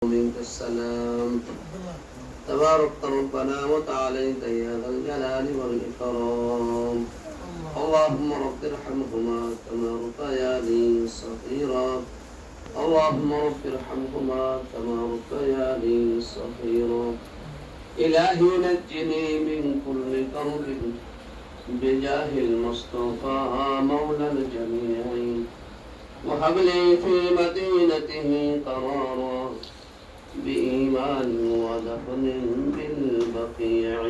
ومنك السلام تبارك ربنا وتعاليت يا ذا الجلال والإكرام اللهم رب ارحمهما كما ربياني صغيرا اللهم رب ارحمهما كما ربياني صغيرا إلهي نجني من كل كرب بجاه المصطفى مولى الجميع وهب لي في مدينته قرارا بإيمان ودفن بالبقيع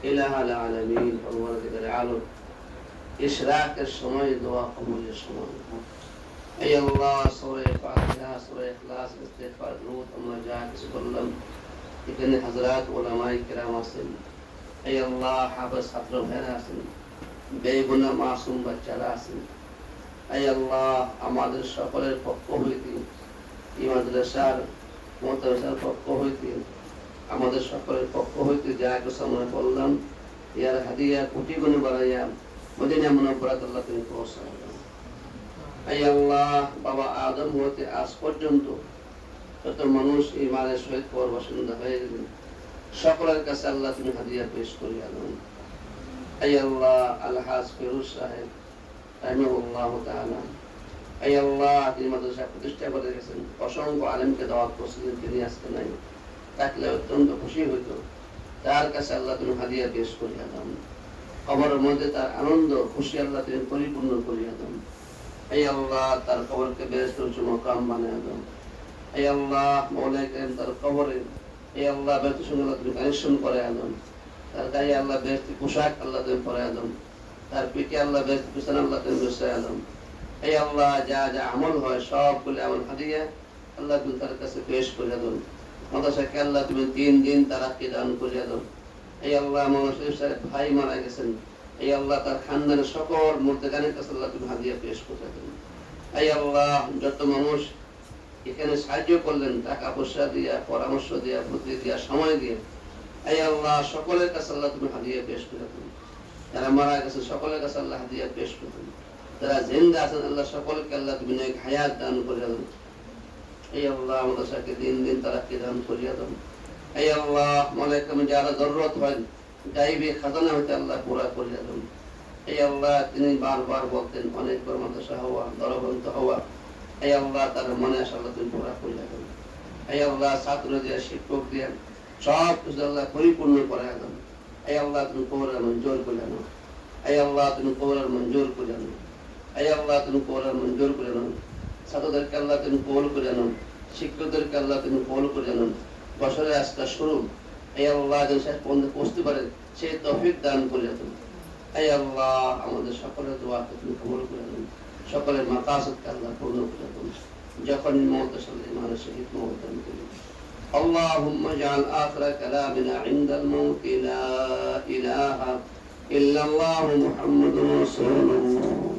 إله العالمين حضرة العالم إشراك الشمال دعاء قبول الشمال أي الله سورة فاتحة سورة إخلاص استغفار درود أمنا جاءك سبحانه এখানে হযরত উলামায়ে কেরাম আছেন এই আল্লাহ হাফেজ ছাত্র ভাইরা আছেন বেগুনা মাসুম বাচ্চারা আছেন এই আল্লাহ আমাদের সকলের পক্ষ হইতে এই মাদ্রাসার মোতাবেসার পক্ষ হইতে আমাদের সকলের পক্ষ হইতে যা কিছু আমরা বললাম ইয়ার হাদিয়া কোটি গুণে বাড়াইয়া মদিনা মুনাওয়ারাত আল্লাহ তুমি পৌঁছায় দাও এই আল্লাহ বাবা আদম হতে আজ পর্যন্ত যত মানুষ এই মানের সহিত পর বাসিন্দা হয়ে গেলেন সকলের কাছে আল্লাহ তুমি হাদিয়া পেশ করিয়া দাও এই আল্লাহ আলহাজ ফিরোজ সাহেব রাহিমাহুল্লাহ তাআলা এই আল্লাহ তিনি মাদ্রাসা প্রতিষ্ঠা করে গেছেন অসংখ্য আলেমকে দাওয়াত করছিলেন তিনি আজকে নাই থাকলে অত্যন্ত খুশি হইত তার কাছে আল্লাহ তুমি হাদিয়া পেশ করিয়া দাও কবরের মধ্যে তার আনন্দ খুশি আল্লাহ তুমি পরিপূর্ণ করিয়া দাও এই আল্লাহ তার কবরকে বেহেশতের উচ্চ মাকাম বানিয়ে দাও এই আল্লাহ মাওলানা কারীম তার কবরে এই আল্লাহ বেহেশতের সঙ্গে আল্লাহ তুমি কানেকশন করে দাও তার গায়ে আল্লাহ বেহেশতি পোশাক আল্লাহ তুমি পরাইয়া দাও তার পিঠে আল্লাহ বেহেশতি বিছানা আল্লাহ তুমি বিছাইয়া দাও এই আল্লাহ যা যা আমল হয় সবগুলো আমল হাদিয়া আল্লাহ তুমি তার কাছে পেশ করিয়া দাও মাদ্রাসাকে আল্লাহ তুমি 3 দিন তারাক্কি দান করিয়া দাও এই আল্লাহ মানুষের সাথে ভাই মারা গেছেন এই আল্লাহ তার খানদানের সকল মুর্তেগানের কাছে আল্লাহ তুমি হাদিয়া পেশ করিয়া দাও এই আল্লাহ যত মানুষ এখানে সাহায্য করলেন টাকা পয়সা দিয়া পরামর্শ দিয়া বুদ্ধি দিয়া সময় দিয়ে এই আল্লাহ সকলের কাছে আল্লাহ তুমি হাদিয়া পেশ করিয়া দাও যারা মারা গেছে সকলের কাছে আল্লাহ হাদিয়া পেশ করে দাও যারা জিন্দা আছেন আল্লাহ সকলকে আল্লাহ তুমি নেক হায়াত দান করিয়া দাও এই আল্লাহ আমাদের সাথে দিন দিন তারাক্কি দান করিয়া দাও এই আল্লাহ মালিকাম যারা জরুরত হয় গায়বী খাজানা হইতে আল্লাহ পুরা করিয়া দাও এই আল্লাহ তিনি বারবার বলতেন অনেক বড় মাদ্রাসা হওয়া দরবন্ত হওয়া এই আল্লাহ তার মনে আশা আল্লাহ তুমি পুরা করিয়া দাও এই আল্লাহ ছাত্র দিয়ে শিক্ষক দিয়ে সব কিছু আল্লাহ পরিপূর্ণ করিয়া দাও এই আল্লাহ তুমি কবরের মঞ্জুর করিয়া নাও এই আল্লাহ তুমি কবরের মঞ্জুর করিয়া নাও এই আল্লাহ তুমি কবরের মঞ্জুর করে নাও ছাত্রদেরকে আল্লাহ তুমি কবুল করে নাও শিক্ষকদেরকে আল্লাহ তুমি কবুল করে নাও বছরের আজকা শুরু এই আল্লাহ যেন শেষ পর্যন্ত পৌঁছতে পারে সেই তৌফিক দান করিয়া দাও এই আল্লাহ আমাদের সকলের দোয়াকে তুমি কবুল করে নাও সকলের মাকাসদকে আল্লাহ পূর্ণ করে দাও যখন মওত আসলে ইমানের সহিত মওত দান করি اللهم اجعل آخر كلامنا عند الموت لا إله إلا الله محمد رسول الله